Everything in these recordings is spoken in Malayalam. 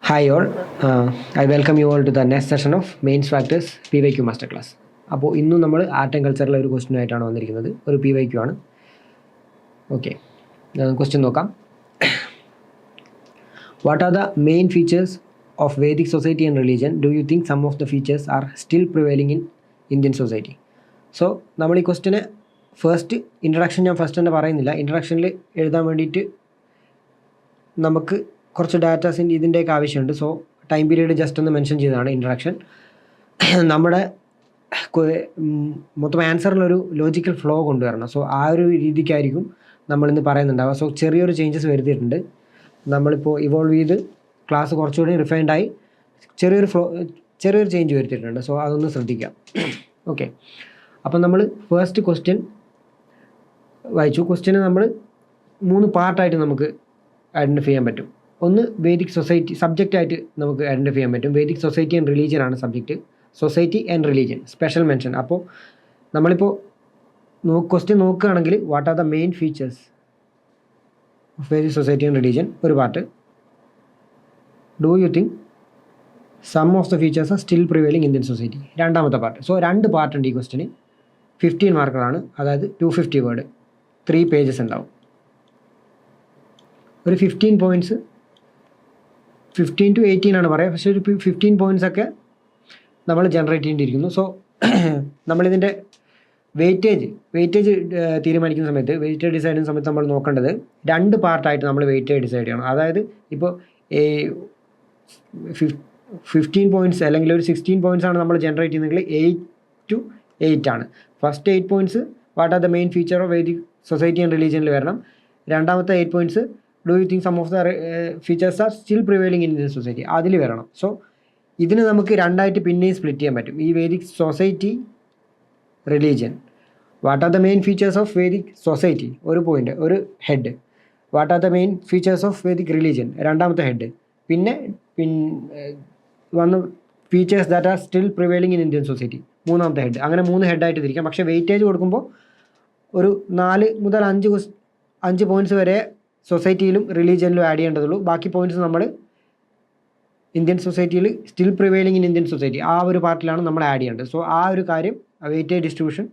Hi all, I welcome you all to the next session of Mains Factors PYQ Master Class. അപ്പോൾ ഇന്നും നമ്മൾ ആർട്ട് ആൻഡ് കൾച്ചറിലെ ഒരു ക്വസ്റ്റ്യൻ ആയിട്ടാണ് വന്നിരിക്കുന്നത്. ഒരു PYQ ആണ്. ഓക്കെ, ക്വസ്റ്റ്യൻ നോക്കാം. What are the main features of Vedic society and religion? Do you think some of the features are still prevailing in Indian society? So നമ്മൾ ഈ ക്വസ്റ്റ്യന് ഇൻട്രഡക്ഷൻ ഞാൻ ഫസ്റ്റ് തന്നെ പറയുന്നില്ല. ഇൻട്രഡക്ഷനിൽ എഴുതാൻ വേണ്ടിയിട്ട് നമുക്ക് കുറച്ച് ഡാറ്റാസിൻ്റെ ഇതിൻ്റെയൊക്കെ ആവശ്യമുണ്ട്. സോ ടൈം പീരീഡ് ജസ്റ്റ് ഒന്ന് മെൻഷൻ ചെയ്തതാണ് ഇൻട്രഡക്ഷൻ. നമ്മുടെ മൊത്തം ആൻസറിലൊരു ലോജിക്കൽ ഫ്ലോ കൊണ്ടുവരണം. സോ ആ ഒരു രീതിക്കായിരിക്കും നമ്മളിന്ന് പറയുന്നുണ്ടാവുക. സോ ചെറിയൊരു ചേഞ്ചസ് വരുത്തിയിട്ടുണ്ട്. നമ്മളിപ്പോൾ ഇവോൾവ് ചെയ്ത് ക്ലാസ് കുറച്ചുകൂടി റിഫൈൻഡായി ചെറിയൊരു ചേഞ്ച് വരുത്തിയിട്ടുണ്ട്. സോ അതൊന്ന് ശ്രദ്ധിക്കാം. ഓക്കെ, അപ്പം നമ്മൾ ഫസ്റ്റ് ക്വസ്റ്റ്യൻ വായിച്ചു. ക്വസ്റ്റ്യന് നമ്മൾ 3 പാർട്ടായിട്ട് നമുക്ക് ഐഡൻറ്റിഫൈ ചെയ്യാൻ പറ്റും. ഒന്ന് വേദിക് സൊസൈറ്റി സബ്ജക്റ്റായിട്ട് നമുക്ക് ഐഡൻറ്റിഫൈ ചെയ്യാൻ പറ്റും. വേദിക് സൊസൈറ്റി ആൻഡ് റിലീജിയൻ ആണ് subject. Society and religion special mention. അപ്പോൾ നമ്മളിപ്പോൾ ക്വസ്റ്റ്യൻ നോക്കുകയാണെങ്കിൽ what are the main features of Vedic society and religion ഒരു part. Do you think some of the features are still prevailing Indian society രണ്ടാമത്തെ പാർട്ട്. സോ 2 പാർട്ടുണ്ട് ഈ ക്വസ്റ്റ്യന്. 15 മാർക്കുകളാണ്, അതായത് 250 വേർഡ്, 3 പേജസ് ഉണ്ടാവും. ഒരു 15 പോയിൻറ്റ്സ് 15 to 18 ആണ് പറയുക. പക്ഷേ ഒരു 15 പോയിൻറ്റ്സൊക്കെ നമ്മൾ ജനറേറ്റ് ചെയ്യേണ്ടിയിരിക്കുന്നു. സോ നമ്മളിതിൻ്റെ വെയിറ്റേജ് തീരുമാനിക്കുന്ന സമയത്ത്, വെയിറ്റേജ് ഡിസൈഡ് ചെയ്യുന്ന സമയത്ത് നമ്മൾ നോക്കേണ്ടത് 2 പാർട്ടായിട്ട് നമ്മൾ വെയിറ്റേജ് ഡിസൈഡ് ചെയ്യണം. അതായത് ഇപ്പോൾ 15 പോയിൻറ്റ്സ് അല്ലെങ്കിൽ ഒരു 16 പോയിൻറ്റ്സ് ആണ് നമ്മൾ ജനറേറ്റ് ചെയ്യുന്നതെങ്കിൽ 8 to 8 ആണ്. First 8 points what are the main feature of Vedic society and റിലീജിയനിൽ വരണം. രണ്ടാമത്തെ 8 points do you think some of the features are still prevailing in Indian society അതിൽ വരണം. സോ ഇതിന് നമുക്ക് 2ആയിട്ട് പിന്നെയും സ്പ്ലിറ്റ് ചെയ്യാൻ പറ്റും. ഈ Vedic society religion, what are the main features of Vedic society ഒരു പോയിൻ്റ്, ഒരു head. What are the main features of Vedic religion രണ്ടാമത്തെ ഹെഡ്. പിന്നെ വന്ന് features that are still prevailing in Indian society മൂന്നാമത്തെ ഹെഡ്. അങ്ങനെ 3 ഹെഡായിട്ട് തിരിക്കാം. പക്ഷേ വെയിറ്റേജ് കൊടുക്കുമ്പോൾ ഒരു 4 മുതൽ 5 പോയിൻറ്റ്സ് വരെ സൊസൈറ്റിയിലും റിലീജിയനിലും ആഡ് ചെയ്യേണ്ടതുള്ളൂ. ബാക്കി പോയിൻറ്റ്സ് നമ്മൾ ഇന്ത്യൻ സൊസൈറ്റിയിൽ still prevailing in Indian society ആ ഒരു പാർട്ടിലാണ് നമ്മൾ ആഡ് ചെയ്യേണ്ടത്. സോ ആ ഒരു കാര്യം വെയിറ്റേജ് ഡിസ്ട്രിബ്യൂഷൻ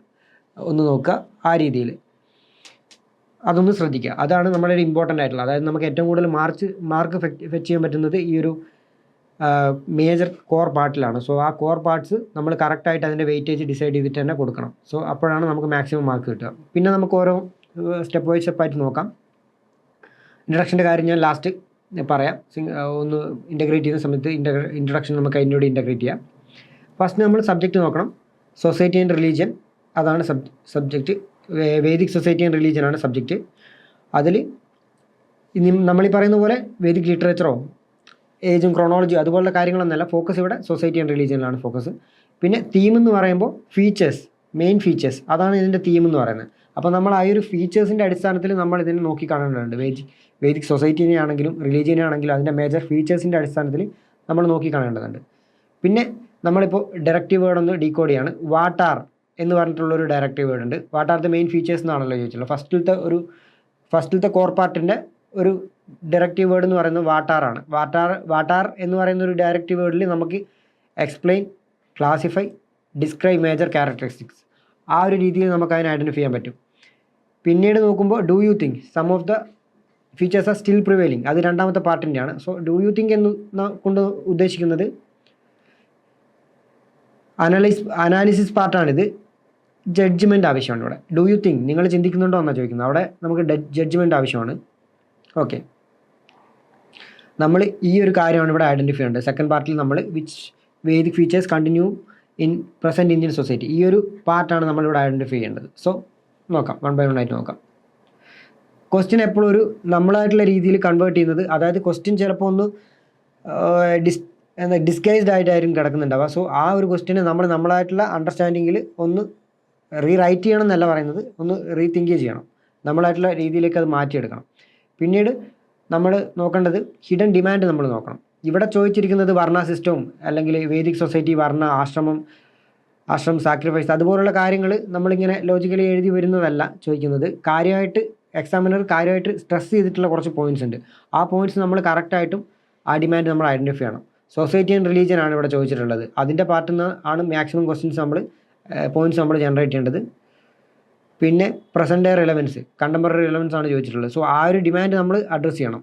ഒന്ന് നോക്കുക. ആ രീതിയിൽ അതൊന്ന് ശ്രദ്ധിക്കുക. അതാണ് നമ്മുടെ ഇമ്പോർട്ടൻ്റ് ആയിട്ടുള്ളത്. അതായത് നമുക്ക് ഏറ്റവും കൂടുതൽ മാർക്ക് ഫെച്ച് ചെയ്യാൻ പറ്റുന്നത് ഈ ഒരു മേജർ കോർ പാർട്ടിലാണ്. സോ ആ കോർ പാർട്സ് നമ്മൾ കറക്റ്റായിട്ട് അതിൻ്റെ വെയിറ്റേജ് ഡിസൈഡ് ചെയ്തിട്ട് തന്നെ കൊടുക്കണം. സോ അപ്പോഴാണ് നമുക്ക് മാക്സിമം മാർക്ക് കിട്ടുക. പിന്നെ നമുക്ക് ഓരോ സ്റ്റെപ്പ് ബൈ സ്റ്റെപ്പായിട്ട് നോക്കാം. ഇൻട്രഡക്ഷൻ്റെ കാര്യം ഞാൻ ലാസ്റ്റ് പറയാം. ഒന്ന് ഇൻ്റഗ്രേറ്റ് ചെയ്യുന്ന സമയത്ത് ഇൻട്രഡക്ഷൻ നമുക്ക് അതിനോട് ഇൻ്റഗ്രേറ്റ് ചെയ്യാം. ഫസ്റ്റ് നമ്മൾ സബ്ജക്റ്റ് നോക്കണം. സൊസൈറ്റി ആൻഡ് റിലീജിയൻ അതാണ് subject. Vedic society and religion ആണ് സബ്ജക്റ്റ്. അതിൽ നമ്മളീ പറയുന്ന പോലെ വേദിക് ലിറ്ററേച്ചറോ ഏജും ക്രോണോളജിയോ അതുപോലുള്ള കാര്യങ്ങളൊന്നുമല്ല. ഫോക്കസ് ഇവിടെ സൊസൈറ്റി ആൻഡ് റിലീജിയനിലാണ് ഫോക്കസ്. പിന്നെ തീം എന്ന് പറയുമ്പോൾ മെയിൻ ഫീച്ചേഴ്സ് അതാണ് ഇതിൻ്റെ തീം എന്ന് പറയുന്നത്. അപ്പോൾ നമ്മൾ ആ ഒരു ഫീച്ചേഴ്സിൻ്റെ അടിസ്ഥാനത്തിൽ നമ്മൾ ഇതിനെ നോക്കി കാണേണ്ടതുണ്ട്. വേദിക് സൊസൈറ്റിനെ ആണെങ്കിലും റിലീജിയനെ ആണെങ്കിലും അതിൻ്റെ മേജർ ഫീച്ചേഴ്സിൻ്റെ അടിസ്ഥാനത്തിൽ നമ്മൾ നോക്കി കാണേണ്ടതുണ്ട്. പിന്നെ നമ്മളിപ്പോൾ ഡയറക്റ്റീവ് വേർഡ് ഒന്ന് ഡീകോഡ് ചെയ്യാണ്. വാട്ട് ആർ എന്ന് പറഞ്ഞിട്ടുള്ളൊരു ഡയറക്റ്റീവ് വേർഡ് ഉണ്ട്. What are the main features എന്നാണല്ലോ ചോദിച്ചുള്ളത്. ഫസ്റ്റിലത്തെ കോർ പാർട്ടിൻ്റെ ഒരു ഡയറക്റ്റീവ് വേർഡ് എന്ന് പറയുന്നത് വാട്ടാറാണ്. വാട്ടാർ എന്ന് പറയുന്ന ഒരു ഡയറക്റ്റീവ് വേർഡിൽ നമുക്ക് explain, classify, describe major characteristics ആ ഒരു രീതിയിൽ നമുക്ക് അതിനെ ഐഡൻറ്റിഫൈ ചെയ്യാൻ പറ്റും. പിന്നീട് നോക്കുമ്പോൾ do you think some of the features are still prevailing അത് രണ്ടാമത്തെ പാർട്ടിൻ്റെയാണ്. സോ ഡു യു തിങ്ക് എന്ന് കൊണ്ട് ഉദ്ദേശിക്കുന്നത് അനാലിസിസ് പാർട്ടാണിത്. ജഡ്ജ്മെൻറ്റ് ആവശ്യമാണ് ഇവിടെ. ഡു യു തിങ്ക് നിങ്ങൾ ചിന്തിക്കുന്നുണ്ടോ എന്നാണ് ചോദിക്കുന്നത്. അവിടെ നമുക്ക് ജഡ്ജ്മെൻറ്റ് ആവശ്യമാണ്. ഓക്കെ, നമ്മൾ ഈ ഒരു കാര്യമാണ് ഇവിടെ ഐഡൻറ്റിഫൈ ചെയ്യേണ്ടത്. സെക്കൻഡ് പാർട്ടിൽ നമ്മൾ which Vedic features continue in present Indian society ഈ ഒരു പാർട്ടാണ് നമ്മളിവിടെ ഐഡൻറ്റിഫൈ ചെയ്യേണ്ടത്. സോ നോക്കാം, 1 by 1 ആയിട്ട് നോക്കാം. ക്വസ്റ്റ്യൻ എപ്പോഴും ഒരു നമ്മളായിട്ടുള്ള രീതിയിൽ കൺവേർട്ട് ചെയ്യുന്നത്, അതായത് ക്വസ്റ്റ്യൻ ചിലപ്പോൾ ഒന്ന് ഡിസ്ഗൈസ്ഡ് ആയിട്ടായിരിക്കും കിടക്കുന്നുണ്ടാവുക. സോ ആ ഒരു ക്വസ്റ്റ്യന് നമ്മളായിട്ടുള്ള അണ്ടർസ്റ്റാൻഡിങ്ങിൽ ഒന്ന് റീറൈറ്റ് ചെയ്യണം എന്നല്ല പറയുന്നത്, ഒന്ന് റീതിങ്ക് ചെയ്യണം. നമ്മളായിട്ടുള്ള രീതിയിലേക്ക് അത് മാറ്റിയെടുക്കണം. പിന്നീട് നമ്മൾ നോക്കേണ്ടത് ഹിഡൻ ഡിമാൻഡ് നമ്മൾ നോക്കണം. ഇവിടെ ചോദിച്ചിരിക്കുന്നത് വർണ്ണ സിസ്റ്റവും അല്ലെങ്കിൽ വേദിക് സൊസൈറ്റി വർണ്ണ ആശ്രമം സാക്രിഫൈസ് അതുപോലുള്ള കാര്യങ്ങൾ നമ്മളിങ്ങനെ ലോജിക്കലി എഴുതി വരുന്നതല്ല ചോദിക്കുന്നത്. കാര്യമായിട്ട് എക്സാമിനർ കാര്യമായിട്ട് സ്ട്രെസ് ചെയ്തിട്ടുള്ള കുറച്ച് പോയിൻറ്റ്സ് ഉണ്ട്. ആ പോയിൻറ്റ്സ് നമ്മൾ കറക്റ്റായിട്ടും ആ ഡിമാൻഡ് നമ്മൾ ഐഡൻറ്റിഫൈ ചെയ്യണം. സൊസൈറ്റി ആൻഡ് റിലീജിയൻ ആണ് ഇവിടെ ചോദിച്ചിട്ടുള്ളത്. അതിൻ്റെ പാർട്ടിൽ നിന്ന് ആണ് മാക്സിമം ക്വസ്റ്റ്യൻസ് നമ്മൾ പോയിൻറ്റ്സ് നമ്മൾ ജനറേറ്റ് ചെയ്യേണ്ടത്. പിന്നെ present day relevance, contemporary relevance ആണ് ചോദിച്ചിട്ടുള്ളത്. സോ ആ ഒരു ഡിമാൻഡ് നമ്മൾ അഡ്രസ്സ് ചെയ്യണം.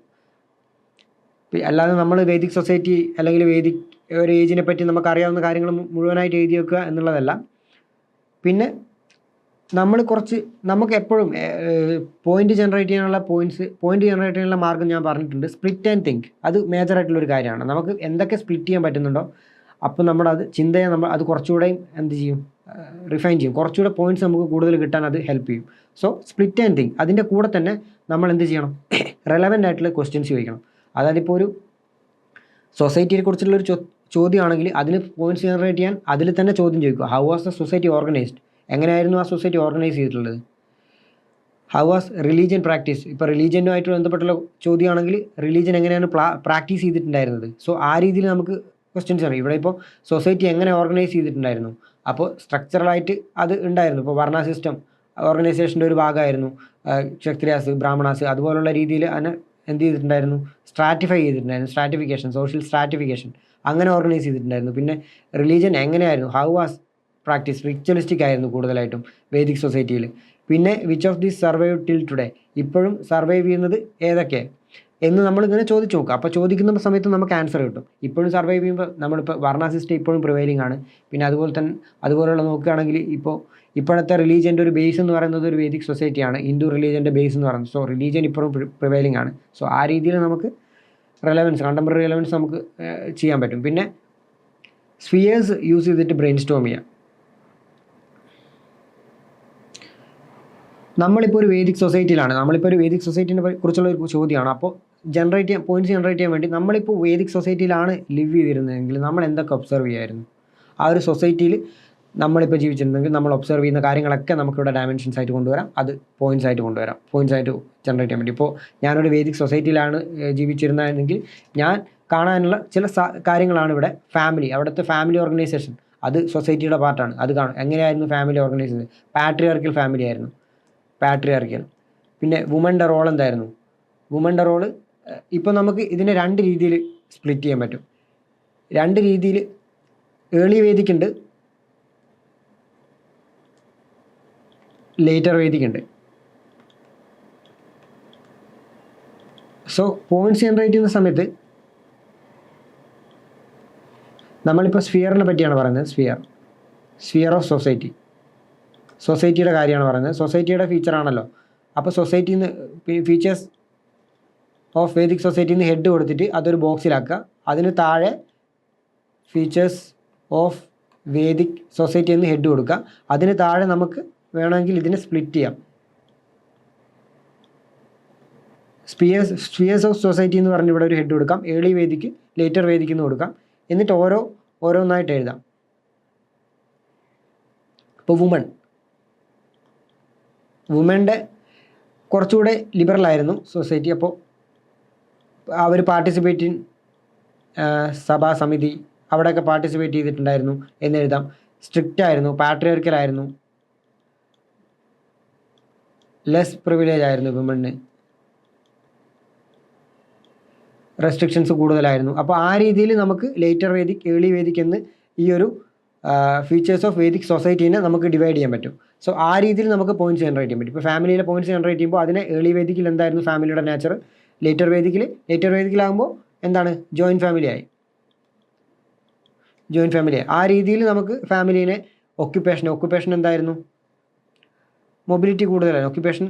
അല്ലാതെ നമ്മൾ വേദിക് സൊസൈറ്റി അല്ലെങ്കിൽ വേദിക് ഒരു ഏജിനെ പറ്റി നമുക്കറിയാവുന്ന കാര്യങ്ങൾ മുഴുവനായിട്ട് എഴുതി വെക്കുക എന്നുള്ളതല്ല. പിന്നെ നമുക്ക് എപ്പോഴും പോയിന്റ് ജനറേറ്റ് ചെയ്യാനുള്ള പോയിന്റ് ജനറേറ്റ് ചെയ്യാനുള്ള മാർഗ്ഗം ഞാൻ പറഞ്ഞിട്ടുണ്ട്. സ്പ്ലിറ്റ് ആൻഡ് തിങ്ക്, അത് മേജറായിട്ടുള്ളൊരു കാര്യമാണ്. നമുക്ക് എന്തൊക്കെ സ്പ്ലിറ്റ് ചെയ്യാൻ പറ്റുന്നുണ്ടോ അപ്പോൾ അത് ചിന്തയെ അത് കുറച്ചുകൂടെയും എന്ത് ചെയ്യും, റിഫൈൻ ചെയ്യും. കുറച്ചുകൂടെ പോയിന്റ്സ് നമുക്ക് കൂടുതൽ കിട്ടാൻ അത് ഹെൽപ്പ് ചെയ്യും. So split and think. അതിൻ്റെ കൂടെ തന്നെ നമ്മൾ എന്ത് ചെയ്യണം, റെലവൻ്റ് ആയിട്ടുള്ള ക്വസ്റ്റ്യൻസ് ചോദിക്കണം. അതായത് ഇപ്പോൾ ഒരു സൊസൈറ്റിയെ കുറിച്ചുള്ളൊരു ചോദ്യമാണെങ്കിൽ അതിന് പോയിന്റ്സ് ജനറേറ്റ് ചെയ്യാൻ അതിൽ തന്നെ ചോദ്യം ചോദിക്കുക. How was the society organised, എങ്ങനെയായിരുന്നു ആ സൊസൈറ്റി ഓർഗനൈസ് ചെയ്തിട്ടുള്ളത്. ഹൗ വാസ് റിലീജിയൻ പ്രാക്ടീസ്, ഇപ്പോൾ റിലീജിയനുമായിട്ട് ബന്ധപ്പെട്ടുള്ള ചോദ്യമാണെങ്കിൽ റിലീജിയൻ എങ്ങനെയാണ് പ്രാക്ടീസ് ചെയ്തിട്ടുണ്ടായിരുന്നത്. സോ ആ രീതിയിൽ നമുക്ക് ക്വസ്റ്റ്യൻസ് ആണ്. ഇവിടെ ഇപ്പോൾ സൊസൈറ്റി എങ്ങനെ ഓർഗനൈസ് ചെയ്തിട്ടുണ്ടായിരുന്നു, അപ്പോൾ സ്ട്രക്ചറലായിട്ട് അത് ഉണ്ടായിരുന്നു. ഇപ്പോൾ വർണ്ണ സിസ്റ്റം ഓർഗനൈസേഷൻ്റെ ഒരു ഭാഗമായിരുന്നു. ക്ഷത്രിയാസ്, ബ്രാഹ്മണാസ്, അതുപോലുള്ള രീതിയിൽ അതിനെ എന്ത് ചെയ്തിട്ടുണ്ടായിരുന്നു, സ്ട്രാറ്റിഫൈ ചെയ്തിട്ടുണ്ടായിരുന്നു. സ്ട്രാറ്റിഫിക്കേഷൻ, സോഷ്യൽ സ്ട്രാറ്റിഫിക്കേഷൻ അങ്ങനെ ഓർഗനൈസ് ചെയ്തിട്ടുണ്ടായിരുന്നു. പിന്നെ റിലീജിയൻ എങ്ങനെയായിരുന്നു, ഹൗ വാസ് പ്രാക്ടീസ്, റിച്വലിസ്റ്റിക് ആയിരുന്നു കൂടുതലായിട്ടും വേദിക് സൊസൈറ്റിയിൽ. പിന്നെ which of these survive till today, ഇപ്പോഴും സർവൈവ് ചെയ്യുന്നത് ഏതൊക്കെ എന്ന് നമ്മളിങ്ങനെ ചോദിച്ചു നോക്കുക. അപ്പോൾ ചോദിക്കുന്ന സമയത്ത് നമുക്ക് ആൻസർ കിട്ടും. ഇപ്പോഴും സർവൈവ് ചെയ്യുമ്പോൾ നമ്മളിപ്പോൾ വർണ്ണ സിസ്റ്റം ഇപ്പോഴും പ്രിവൈലിംഗ് ആണ്. പിന്നെ അതുപോലുള്ള നോക്കുകയാണെങ്കിൽ ഇപ്പോഴത്തെ റിലീജിയൻ്റെ ഒരു ബേസ് എന്ന് പറയുന്നത് ഒരു വേദിക് സൊസൈറ്റിയാണ്. ഹിന്ദു റിലീജിയൻ്റെ ബേസ് എന്ന് പറയുന്നത്. സോ റിലീജിയൻ ഇപ്പോഴും പ്രിവൈലിംഗ് ആണ്. സോ ആ രീതിയിൽ നമുക്ക് റെലവൻസ്, കണ്ടംപററി റെലവൻസ് നമുക്ക് ചെയ്യാൻ പറ്റും. പിന്നെ സ്ഫിയേഴ്സ് യൂസ് ചെയ്തിട്ട് ബ്രെയിൻ സ്റ്റോം ചെയ്യാം. നമ്മളിപ്പോൾ ഒരു വേദിക് സൊസൈറ്റിയിലാണ്, നമ്മളിപ്പോൾ ഒരു വേദിക് സൊസൈറ്റിനെ കുറിച്ചുള്ള ഒരു ചോദ്യമാണ്. അപ്പോൾ പോയിന്റ്സ് ജനറേറ്റ് ചെയ്യാൻ വേണ്ടി നമ്മളിപ്പോൾ വേദിക് സൊസൈറ്റിയിലാണ് ലിവ് ചെയ്തിരുന്നതെങ്കിൽ നമ്മൾ എന്തൊക്കെ ഒബ്സർവ് ചെയ്യായിരുന്നു, ആ ഒരു സൊസൈറ്റിയിൽ നമ്മളിപ്പോൾ ജീവിച്ചിരുന്നെങ്കിൽ നമ്മൾ ഒബ്സർവ് ചെയ്യുന്ന കാര്യങ്ങളൊക്കെ നമുക്കിവിടെ ഡയമെൻഷൻസ് ആയിട്ട് കൊണ്ടുവരാം, അത് പോയിന്റ്സ് ആയിട്ട് കൊണ്ടുവരാം, പോയിന്റ്സ് ആയിട്ട് ജനറേറ്റ് ചെയ്യാൻ വേണ്ടി. ഇപ്പോൾ ഞാനൊരു വേദിക് സൊസൈറ്റിയിലാണ് ജീവിച്ചിരുന്നതെങ്കിൽ ഞാൻ കാണാനുള്ള ചില കാര്യങ്ങളാണ് ഇവിടെ. ഫാമിലി, അവിടുത്തെ ഫാമിലി ഓർഗനൈസേഷൻ അത് സൊസൈറ്റിയുടെ പാർട്ടാണ്. അത് കാണും. എങ്ങനെയായിരുന്നു ഫാമിലി ഓർഗനൈസ് ചെയ്തത്, പാട്രിയാർക്കൽ ഫാമിലി ആയിരുന്നു, പാട്രിയാർക്കൽ. പിന്നെ വുമൻ്റെ റോൾ എന്തായിരുന്നു, വുമൻ്റെ റോള് ഇപ്പോൾ നമുക്ക് ഇതിനെ രണ്ട് രീതിയിൽ സ്പ്ലിറ്റ് ചെയ്യാൻ പറ്റും. രണ്ട് രീതിയിൽ ഏർലി വേദിക് ഉണ്ട്, ലേറ്റർ വേദിക് ഉണ്ട്. സോ പോയിന്റ്സ് ജനറേറ്റ് ചെയ്യുന്ന സമയത്ത് നമ്മളിപ്പോൾ സ്ഫിയറിനെ പറ്റിയാണ് പറയുന്നത്. സ്ഫിയർ ഓഫ് സൊസൈറ്റിയുടെ കാര്യമാണ് പറയുന്നത്. സൊസൈറ്റിയുടെ ഫീച്ചറാണല്ലോ. അപ്പോൾ സൊസൈറ്റിയിൽ നിന്ന് ഫീച്ചേഴ്സ് ഓഫ് വേദിക് സൊസൈറ്റിയിൽ നിന്ന് ഹെഡ് കൊടുത്തിട്ട് അതൊരു ബോക്സിലാക്കുക. അതിന് താഴെ ഫീച്ചേഴ്സ് ഓഫ് വേദിക് സൊസൈറ്റിയിൽ നിന്ന് ഹെഡ് കൊടുക്കുക. അതിന് താഴെ നമുക്ക് വേണമെങ്കിൽ ഇതിനെ സ്പ്ലിറ്റ് ചെയ്യാം. സ്ഫിയേഴ്സ് ഓഫ് സൊസൈറ്റി എന്ന് പറഞ്ഞ് ഇവിടെ ഒരു ഹെഡ് കൊടുക്കാം. ഏർലി വേദിക്ക്, ലേറ്റർ വേദിക്ക് എന്ന് കൊടുക്കാം. എന്നിട്ട് ഓരോന്നായിട്ട് എഴുതാം. ഇപ്പോൾ വുമൻ്റെ കുറച്ചുകൂടെ ലിബറലായിരുന്നു സൊസൈറ്റി. അപ്പോൾ അവർ പാർട്ടിസിപ്പേറ്റ് സമിതി അവിടെയൊക്കെ പാർട്ടിസിപ്പേറ്റ് ചെയ്തിട്ടുണ്ടായിരുന്നു എന്നെഴുതാം. സ്ട്രിക്റ്റ് ആയിരുന്നു, പാട്രിയാർക്കലായിരുന്നു, ലെസ് പ്രിവിലേജ് ആയിരുന്നു വിമണിന്, റെസ്ട്രിക്ഷൻസ് കൂടുതലായിരുന്നു. അപ്പോൾ ആ രീതിയിൽ നമുക്ക് ലേറ്റർ വേദിക്, ഏർലി വേദിക് എന്ന് ഈ ഒരു ഫീച്ചേഴ്സ് ഓഫ് വേദിക് സൊസൈറ്റീനെ നമുക്ക് ഡിവൈഡ് ചെയ്യാൻ പറ്റും. സോ ആ രീതിയിൽ നമുക്ക് പോയിന്റ്സ് ജനറേറ്റ് ചെയ്യാൻ പറ്റും. ഇപ്പോൾ ഫാമിലിയിലെ പോയിന്റ്സ് ജനറേറ്റ് ചെയ്യുമ്പോൾ അതിനെ ഏർലി വേദിക്കിൽ എന്തായിരുന്നു ഫാമിലിയുടെ നേച്ചർ, ലേറ്റർ വേദിക്കിലാകുമ്പോൾ എന്താണ്, ജോയിൻറ്റ് ഫാമിലിയായി. ആ രീതിയിൽ നമുക്ക് ഫാമിലീനെ ഒക്യുപ്പേഷൻ എന്തായിരുന്നു, മൊബിലിറ്റി കൂടുതലായിരുന്നു.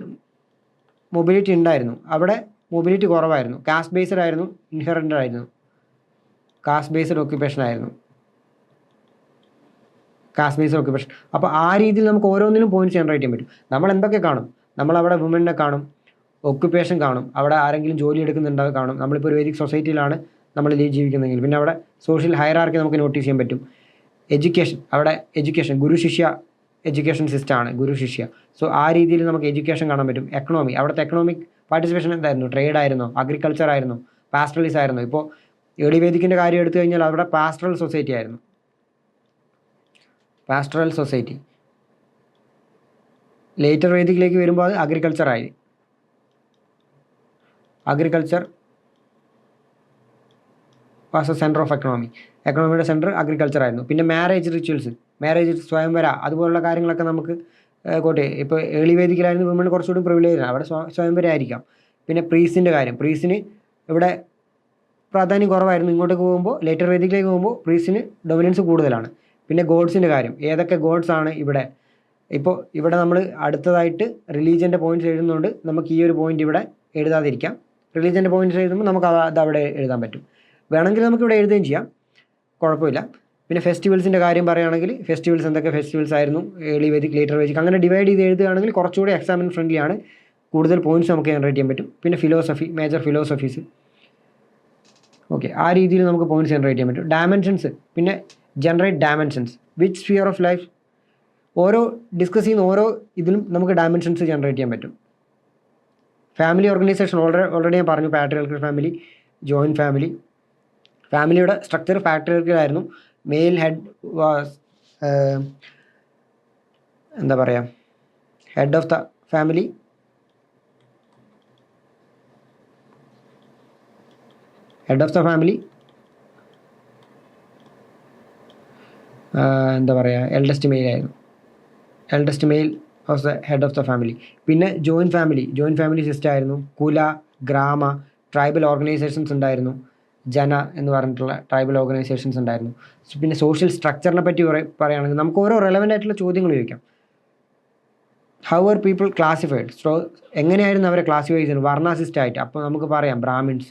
മൊബിലിറ്റി ഉണ്ടായിരുന്നു, അവിടെ മൊബിലിറ്റി കുറവായിരുന്നു. കാസ്റ്റ് ബേസ്ഡ് ആയിരുന്നു, ഇൻഹെറൻ്റ് ആയിരുന്നു. Caste based occupation. അപ്പോൾ ആ രീതിയിൽ നമുക്ക് ഓരോന്നിനും പോയിന്റ്സ് ജനറേറ്റ് ചെയ്യാൻ പറ്റും. നമ്മൾ എന്തൊക്കെ കാണും, നമ്മളവിടെ വുമനെ കാണും, ഒക്യുപ്പേഷൻ കാണും, അവിടെ ആരെങ്കിലും ജോലി എടുക്കുന്നുണ്ടാവും കാണും. നമ്മളിപ്പോൾ ഒരു വേദിക് സൊസൈറ്റിയിലാണ് നമ്മൾ ജീവിക്കുന്നതെങ്കിൽ പിന്നെ അവിടെ സോഷ്യൽ ഹയറാർക്കി നമുക്ക് നോട്ടീസ് ചെയ്യാൻ പറ്റും. എഡ്യൂക്കേഷൻ ഗുരു ശിഷ്യ എഡ്യൂക്കേഷൻ സിസ്റ്റമാണ്, ഗുരു ശിഷ്യ. സോ ആ രീതിയിൽ നമുക്ക് എഡ്യൂക്കേഷൻ കാണാൻ പറ്റും. എക്കണോമി, അവിടുത്തെ എക്കണോമിക് പാർട്ടിസിപ്പേഷൻ എന്തായിരുന്നു, ട്രേഡ് ആയിരുന്നോ, അഗ്രികൾച്ചർ ആയിരുന്നോ, പാസ്റ്ററലിസ് ആയിരുന്നോ. ഇപ്പോൾ ഏർലി വേദിക്കിൻ്റെ കാര്യം എടുത്തു കഴിഞ്ഞാൽ അവിടെ പാസ്റ്ററൽ സൊസൈറ്റി ആയിരുന്നു. ലേറ്റർ വേദിക്കിലേക്ക് വരുമ്പോൾ അത് അഗ്രികൾച്ചറായി. Was a centre of economy. എക്കണോമിയുടെ സെൻറ്റർ അഗ്രികൾച്ചർ ആയിരുന്നു. പിന്നെ മാരേജ് റിച്വൽസ്, മാരേജ് സ്വയംവര അതുപോലുള്ള കാര്യങ്ങളൊക്കെ നമുക്ക് കോട്ടെ. ഇപ്പോൾ ഏർലി വേദിക്കിലായിരുന്നു വിമൺ കുറച്ചുകൂടി പ്രിവിലേജ്, അവിടെ സ്വയംവര ആയിരിക്കാം. പിന്നെ പ്രീസിൻ്റെ കാര്യം, പ്രീസിന് ഇവിടെ പ്രാധാന്യം കുറവായിരുന്നു. ഇങ്ങോട്ടേക്ക് പോകുമ്പോൾ ലേറ്റർ വേദിക്കിലേക്ക് പോകുമ്പോൾ പ്രീസിന് ഡൊമിനൻസ് കൂടുതലാണ്. പിന്നെ ഗോഡ്സിൻ്റെ കാര്യം, ഏതൊക്കെ ഗോഡ്സ് ആണ് ഇവിടെ. ഇപ്പോൾ ഇവിടെ നമ്മൾ അടുത്തതായിട്ട് റിലീജിയൻ്റെ പോയിൻറ്റ്സ് എഴുതുന്നതുകൊണ്ട് നമുക്ക് ഈ ഒരു പോയിൻ്റ് ഇവിടെ എഴുതാതിരിക്കാം. റിലീജിയൻ്റെ പോയിൻറ്റ്സ് എഴുതുമ്പോൾ നമുക്ക് അത് അവിടെ എഴുതാൻ പറ്റും. വേണമെങ്കിൽ നമുക്കിവിടെ എഴുതുകയും ചെയ്യാം, കുഴപ്പമില്ല. പിന്നെ ഫെസ്റ്റിവൽസിൻ്റെ കാര്യം പറയുകയാണെങ്കിൽ ഫെസ്റ്റിവൽസ് എന്തൊക്കെ ഫെസ്റ്റിവൽസ് ആയിരുന്നു, ഏർലി വേദിക് ലേറ്റർ വേദിക്, അങ്ങനെ ഡിവൈഡ് ചെയ്ത് എഴുതുകയാണെങ്കിൽ കുറച്ചുകൂടി എക്സാമിന് ഫ്രണ്ട്ലി ആണ്, കൂടുതൽ പോയിൻറ്റ്സ് നമുക്ക് ജനറേറ്റ് ചെയ്യാൻ പറ്റും. പിന്നെ ഫിലോസഫി, മേജർ ഫിലോസഫീസ്, ഓക്കെ, ആ രീതിയിൽ നമുക്ക് പോയിൻറ്റ്സ് ജനറേറ്റ് ചെയ്യാൻ പറ്റും. ഡയമെൻഷൻസ്, പിന്നെ generate dimensions, which sphere of life, ഓരോ ഡിസ്കസ് ചെയ്യുന്ന ഓരോ ഇതിലും നമുക്ക് ഡയമെൻഷൻസ് ജനറേറ്റ് ചെയ്യാൻ പറ്റും. ഫാമിലി ഓർഗനൈസേഷൻ ഓൾറെഡി ഞാൻ പറഞ്ഞു, പാട്രിയാർക്കൽ ഫാമിലി, ജോയിൻറ്റ് ഫാമിലി. ഫാമിലിയുടെ സ്ട്രക്ചർ പാട്രിയാർക്കലായിരുന്നു. മെയിൽ ഹെഡ് വാസ് എന്താ പറയുക, ഹെഡ് ഓഫ് ദ ഫാമിലി, എന്താ പറയുക, എൽഡസ്റ്റ് മെയിൽ ആയിരുന്നു. Eldest male was the head of the family. പിന്നെ ജോയിൻറ്റ് ഫാമിലി സിസ്റ്റം ആയിരുന്നു. കുല, ഗ്രാമ, ട്രൈബൽ ഓർഗനൈസേഷൻസ് ഉണ്ടായിരുന്നു. ജന എന്ന് പറഞ്ഞിട്ടുള്ള ട്രൈബൽ ഓർഗനൈസേഷൻസ് ഉണ്ടായിരുന്നു. പിന്നെ സോഷ്യൽ സ്ട്രക്ചറിനെ പറ്റി പറയുകയാണെങ്കിൽ നമുക്ക് ഓരോ റെലവൻ്റ് ആയിട്ടുള്ള ചോദ്യങ്ങൾ ചോദിക്കാം. How are people classified, so എങ്ങനെയായിരുന്നു അവരെ ക്ലാസിഫൈ ചെയ്യുന്നത്, വർണ്ണാസിസ്റ്റായിട്ട്. അപ്പോൾ നമുക്ക് പറയാം ബ്രാഹ്മിൻസ്,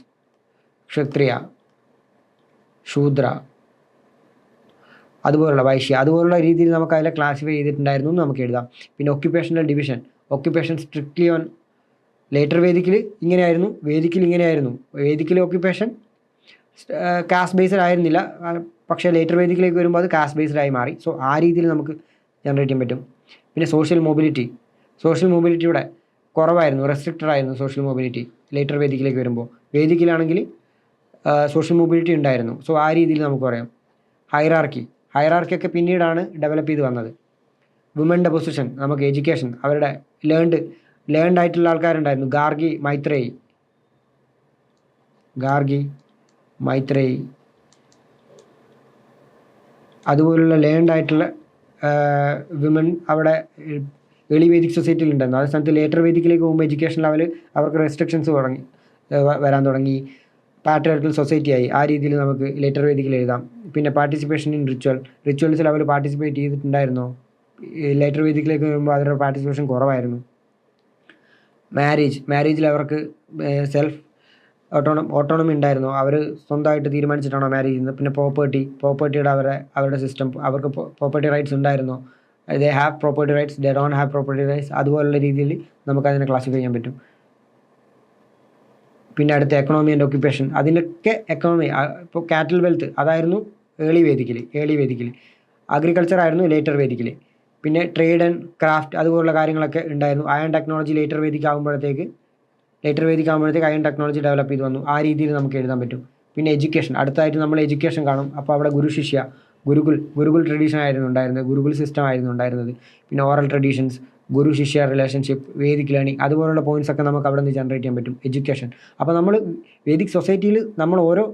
ക്ഷത്രിയ, ശൂദ്ര, അതുപോലുള്ള വൈശ്യ, അതുപോലുള്ള രീതിയിൽ നമുക്ക് അതിലെ ക്ലാസിഫൈ ചെയ്തിട്ടുണ്ടായിരുന്നു എന്ന് നമുക്ക് എഴുതാം. പിന്നെ occupational division, occupation strictly on later വേദിക്കിൽ ഇങ്ങനെയായിരുന്നു, വേദിക്കിൽ ഇങ്ങനെയായിരുന്നു. വേദിക്കിലെ ഒക്യുപ്പേഷൻ കാസ്റ്റ് ബേസ്ഡ് ആയിരുന്നില്ല, പക്ഷേ ലേറ്റർ വേദിക്കിലേക്ക് വരുമ്പോൾ അത് കാസ്റ്റ് ബേസ്ഡ് ആയി മാറി. സോ ആ രീതിയിൽ നമുക്ക് ജനറേറ്റ് ചെയ്യാൻ പറ്റും. പിന്നെ സോഷ്യൽ മൊബിലിറ്റി ഇവിടെ കുറവായിരുന്നു, റെസ്ട്രിക്റ്റഡ് ആയിരുന്നു സോഷ്യൽ മൊബിലിറ്റി ലേറ്റർ വേദിക്കിലേക്ക് വരുമ്പോൾ. വേദിക്കിലാണെങ്കിൽ സോഷ്യൽ മൊബിലിറ്റി ഉണ്ടായിരുന്നു. സോ ആ രീതിയിൽ നമുക്ക് പറയാം. ഹൈറാർക്കി ഒക്കെ പിന്നീടാണ് ഡെവലപ്പ് ചെയ്ത് വന്നത്. വുമൻ്റെ പൊസിഷൻ, നമുക്ക് എഡ്യൂക്കേഷൻ, അവരുടെ ലേൺഡ് ആയിട്ടുള്ള ആൾക്കാരുണ്ടായിരുന്നു. ഗാർഗി, മൈത്രേയി അതുപോലുള്ള ലേൺഡ് ആയിട്ടുള്ള വിമൻ അവിടെ ഏർലി വേദിക് സൊസൈറ്റിയിൽ ഉണ്ടായിരുന്നു. അതേ സ്ഥാനത്ത് ലേറ്റർ വേദിക്കിലേക്ക് പോകുമ്പോൾ എഡ്യൂക്കേഷൻ ലെവൽ അവർക്ക് റെസ്ട്രിക്ഷൻസ് വരാൻ തുടങ്ങി. പാട്രിയാർക്കൽ സൊസൈറ്റി ആയി. ആ രീതിയിൽ നമുക്ക് ലേറ്റർ വേദിക്കിൽ എഴുതാം. പിന്നെ പാർട്ടിസിപ്പേഷൻ ഇൻ റിച്വൽസിൽ അവർ പാർട്ടിസിപ്പേറ്റ് ചെയ്തിട്ടുണ്ടായിരുന്നോ, ലേറ്റർ വേദിക്കിലേക്ക് വരുമ്പോൾ അവരുടെ പാർട്ടിസിപ്പേഷൻ കുറവായിരുന്നു. മാരേജിൽ അവർക്ക് സെൽഫ് ഓട്ടോണമി ഉണ്ടായിരുന്നു, അവർ സ്വന്തമായിട്ട് തീരുമാനിച്ചിട്ടാണോ മാരേജ് ചെയ്യുന്നത്. പിന്നെ പ്രോപ്പർട്ടിയുടെ അവരുടെ സിസ്റ്റം, അവർക്ക് പ്രോപ്പർട്ടി റൈറ്റ്സ് ഉണ്ടായിരുന്നോ, they have property rights, they don't have property rights, അതുപോലുള്ള രീതിയിൽ നമുക്കതിനെ ക്ലാസിഫൈ ചെയ്യാൻ പറ്റും. പിന്നെ അടുത്ത എക്കണോമി ആൻഡ് ഓക്യുപ്പേഷൻ, അതിലൊക്കെ എക്കണോമി, ഇപ്പോൾ കാറ്റൽ വെൽത്ത് അതായിരുന്നു ഏർലി വേദിക്കിൽ, അഗ്രികൾച്ചർ ആയിരുന്നു ലേറ്റർ വേദിക്കിൽ. പിന്നെ ട്രേഡ് ആൻഡ് ക്രാഫ്റ്റ് അതുപോലുള്ള കാര്യങ്ങളൊക്കെ ഉണ്ടായിരുന്നു. അയൺ ടെക്നോളജി ലേറ്റർ വേദിക്കാകുമ്പോഴത്തേക്ക് അയൺ ടെക്നോളജി ഡെവലപ്പ് ചെയ്ത് വന്നു. ആ രീതിയിൽ നമുക്ക് എഴുതാൻ പറ്റും. പിന്നെ എഡ്യൂക്കേഷൻ, അടുത്തായിട്ട് നമ്മൾ എഡ്യൂക്കേഷൻ കാണും. അപ്പോൾ അവിടെ ഗുരു ശിഷ്യ, ഗുരുകുൽ ട്രഡീഷൻ ആയിരുന്നു ഉണ്ടായിരുന്നത്, ഗുരുകുൽ സിസ്റ്റം ആയിരുന്നു ഉണ്ടായിരുന്നത്. പിന്നെ ഓറൽ ട്രഡീഷൻസ്, ഗുരു ശിഷ്യ റിലേഷൻഷിപ്പ്, വേദിക് ലേണിംഗ്, അതുപോലുള്ള പോയിന്റ്സ് ഒക്കെ നമുക്ക് അവിടെ നിന്ന് ജനറേറ്റ് ചെയ്യാൻ പറ്റും. എഡ്യൂക്കേഷൻ, അപ്പോൾ നമ്മൾ വേദിക് സൊസൈറ്റിയിൽ നമ്മൾ ഓരോ